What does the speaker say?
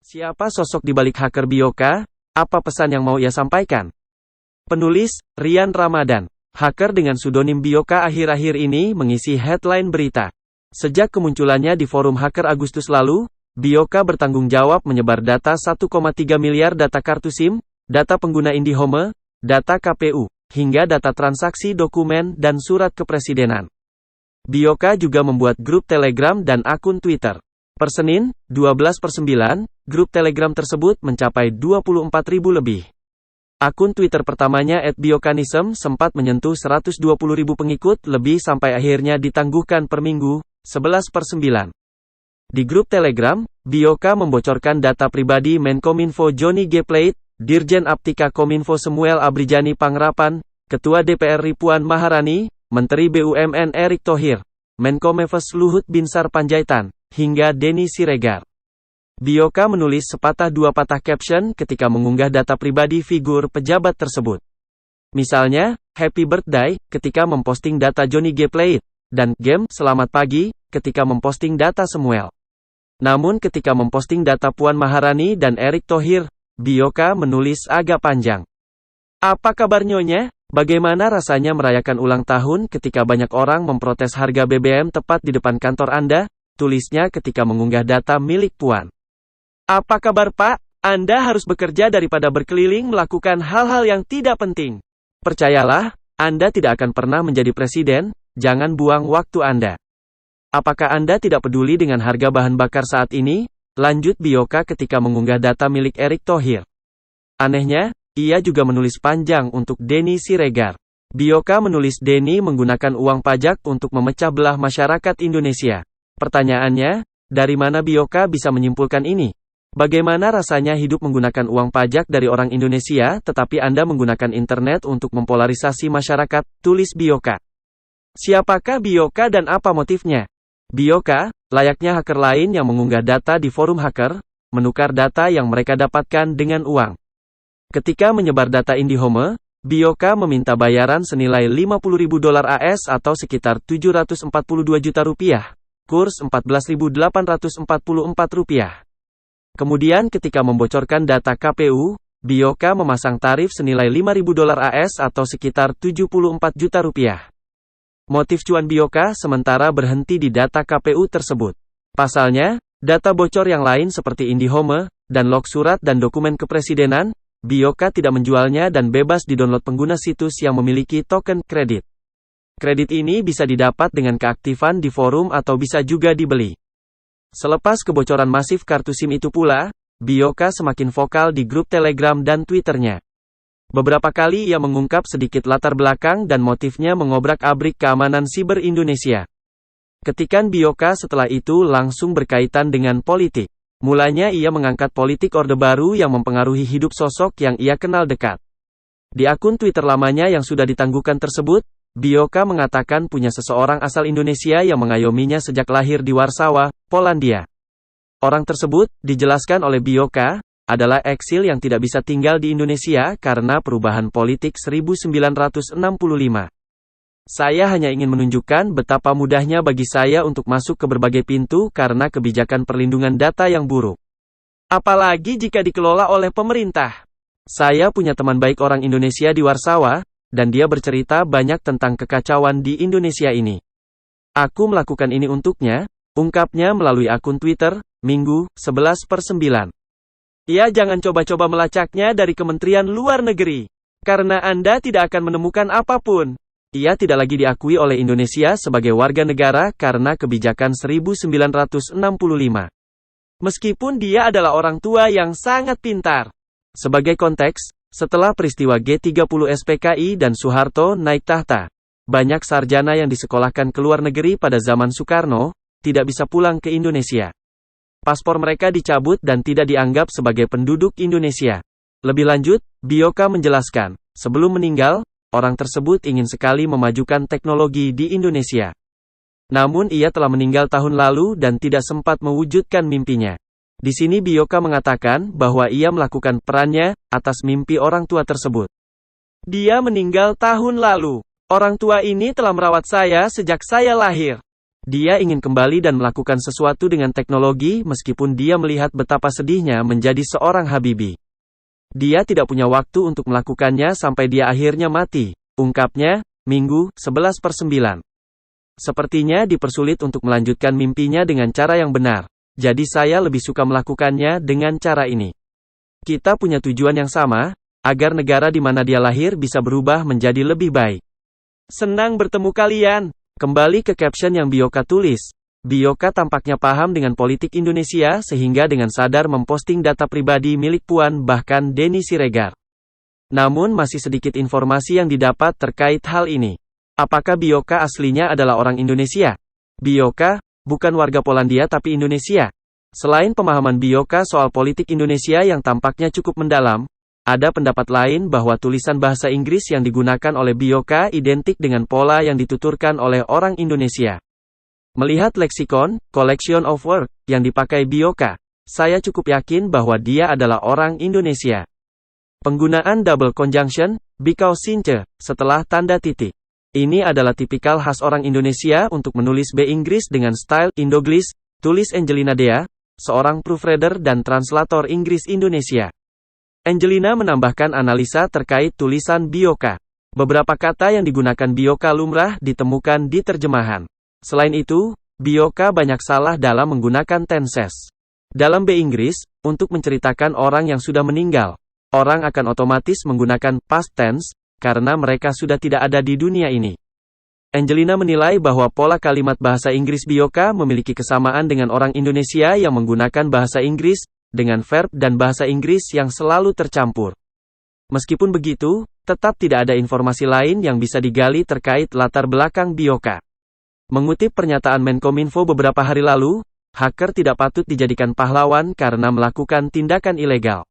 Siapa sosok di balik hacker Bioka? Apa pesan yang mau ia sampaikan? Penulis, Rian Ramadan. Hacker dengan pseudonim Bioka akhir-akhir ini mengisi headline berita. Sejak kemunculannya di forum hacker Agustus lalu, Bioka bertanggung jawab menyebar data 1,3 miliar data kartu SIM, data pengguna IndiHome, data KPU, hingga data transaksi dokumen dan surat kepresidenan. Bioka juga membuat grup Telegram dan akun Twitter. Per Senin, 12/9, grup Telegram tersebut mencapai 24.000 lebih. Akun Twitter pertamanya @biokanism sempat menyentuh 120.000 pengikut lebih sampai akhirnya ditangguhkan per minggu, 11/9. Di grup Telegram, Bioka membocorkan data pribadi Menkominfo Johnny G. Plate, Dirjen Aptika Kominfo Samuel Abrijani Pangrapan, Ketua DPR Puan Maharani, Menteri BUMN Erick Thohir, Menkominfo Luhut Binsar Panjaitan, hingga Denny Siregar. Bioka menulis sepatah dua patah caption ketika mengunggah data pribadi figur pejabat tersebut. Misalnya, Happy Birthday, ketika memposting data Johnny G. Plate, dan Game, Selamat Pagi, ketika memposting data Samuel. Namun ketika memposting data Puan Maharani dan Erick Thohir, Bioka menulis agak panjang. Apa kabar Nyonya? Bagaimana rasanya merayakan ulang tahun ketika banyak orang memprotes harga BBM tepat di depan kantor Anda? Tulisnya ketika mengunggah data milik Puan. Apa kabar Pak? Anda harus bekerja daripada berkeliling melakukan hal-hal yang tidak penting. Percayalah, Anda tidak akan pernah menjadi presiden, jangan buang waktu Anda. Apakah Anda tidak peduli dengan harga bahan bakar saat ini? Lanjut Bioka ketika mengunggah data milik Erick Thohir. Anehnya, ia juga menulis panjang untuk Denny Siregar. Bioka menulis Denny menggunakan uang pajak untuk memecah belah masyarakat Indonesia. Pertanyaannya, dari mana Bioka bisa menyimpulkan ini? Bagaimana rasanya hidup menggunakan uang pajak dari orang Indonesia, tetapi Anda menggunakan internet untuk mempolarisasi masyarakat? Tulis Bioka. Siapakah Bioka dan apa motifnya? Bioka, layaknya hacker lain yang mengunggah data di forum hacker, menukar data yang mereka dapatkan dengan uang. Ketika menyebar data IndiHome, Bioka meminta bayaran senilai $50.000 AS atau sekitar 742 juta rupiah. Kurs Rp14.844. Kemudian ketika membocorkan data KPU, Bioka memasang tarif senilai $5.000 AS atau sekitar 74 juta rupiah. Motif cuan Bioka sementara berhenti di data KPU tersebut. Pasalnya, data bocor yang lain seperti IndiHome, dan log surat dan dokumen kepresidenan, Bioka tidak menjualnya dan bebas didownload pengguna situs yang memiliki token kredit. Kredit ini bisa didapat dengan keaktifan di forum atau bisa juga dibeli. Selepas kebocoran masif kartu SIM itu pula, Bioka semakin vokal di grup Telegram dan Twitternya. Beberapa kali ia mengungkap sedikit latar belakang dan motifnya mengobrak-abrik keamanan siber Indonesia. Ketikan Bioka setelah itu langsung berkaitan dengan politik. Mulanya ia mengangkat politik Orde Baru yang mempengaruhi hidup sosok yang ia kenal dekat. Di akun Twitter lamanya yang sudah ditangguhkan tersebut, Bioka mengatakan punya seseorang asal Indonesia yang mengayominya sejak lahir di Warsawa, Polandia. Orang tersebut, dijelaskan oleh Bioka, adalah eksil yang tidak bisa tinggal di Indonesia karena perubahan politik 1965. Saya hanya ingin menunjukkan betapa mudahnya bagi saya untuk masuk ke berbagai pintu karena kebijakan perlindungan data yang buruk. Apalagi jika dikelola oleh pemerintah. Saya punya teman baik orang Indonesia di Warsawa, dan dia bercerita banyak tentang kekacauan di Indonesia ini. Aku melakukan ini untuknya, ungkapnya melalui akun Twitter, Minggu, 11/9. Ya jangan coba-coba melacaknya dari Kementerian Luar Negeri. Karena Anda tidak akan menemukan apapun. Ia tidak lagi diakui oleh Indonesia sebagai warga negara karena kebijakan 1965. Meskipun dia adalah orang tua yang sangat pintar. Sebagai konteks, setelah peristiwa G30 SPKI dan Soeharto naik tahta, banyak sarjana yang disekolahkan ke luar negeri pada zaman Soekarno, tidak bisa pulang ke Indonesia. Paspor mereka dicabut dan tidak dianggap sebagai penduduk Indonesia. Lebih lanjut, Bioka menjelaskan, sebelum meninggal, orang tersebut ingin sekali memajukan teknologi di Indonesia. Namun ia telah meninggal tahun lalu dan tidak sempat mewujudkan mimpinya. Di sini Bioka mengatakan bahwa ia melakukan perannya atas mimpi orang tua tersebut. Dia meninggal tahun lalu. Orang tua ini telah merawat saya sejak saya lahir. Dia ingin kembali dan melakukan sesuatu dengan teknologi meskipun dia melihat betapa sedihnya menjadi seorang Habibie. Dia tidak punya waktu untuk melakukannya sampai dia akhirnya mati, ungkapnya, Minggu, 11/9. Sepertinya dipersulit untuk melanjutkan mimpinya dengan cara yang benar. Jadi saya lebih suka melakukannya dengan cara ini. Kita punya tujuan yang sama, agar negara di mana dia lahir bisa berubah menjadi lebih baik. Senang bertemu kalian. Kembali ke caption yang Bioka tulis. Bioka tampaknya paham dengan politik Indonesia sehingga dengan sadar memposting data pribadi milik Puan bahkan Denny Siregar. Namun masih sedikit informasi yang didapat terkait hal ini. Apakah Bioka aslinya adalah orang Indonesia? Bioka, bukan warga Polandia tapi Indonesia. Selain pemahaman Bioka soal politik Indonesia yang tampaknya cukup mendalam, ada pendapat lain bahwa tulisan bahasa Inggris yang digunakan oleh Bioka identik dengan pola yang dituturkan oleh orang Indonesia. Melihat leksikon, collection of words, yang dipakai Bioka, saya cukup yakin bahwa dia adalah orang Indonesia. Penggunaan double conjunction, because since, setelah tanda titik. Ini adalah tipikal khas orang Indonesia untuk menulis B Inggris dengan style Indoglish, tulis Angelina Dea, seorang proofreader dan translator Inggris Indonesia. Angelina menambahkan analisa terkait tulisan Bioka. Beberapa kata yang digunakan Bioka lumrah ditemukan di terjemahan. Selain itu, Bioka banyak salah dalam menggunakan tenses. Dalam B Inggris, untuk menceritakan orang yang sudah meninggal, orang akan otomatis menggunakan past tense, karena mereka sudah tidak ada di dunia ini. Angelina menilai bahwa pola kalimat bahasa Inggris Bioka memiliki kesamaan dengan orang Indonesia yang menggunakan bahasa Inggris, dengan verb dan bahasa Inggris yang selalu tercampur. Meskipun begitu, tetap tidak ada informasi lain yang bisa digali terkait latar belakang Bioka. Mengutip pernyataan Menkominfo beberapa hari lalu, hacker tidak patut dijadikan pahlawan karena melakukan tindakan ilegal.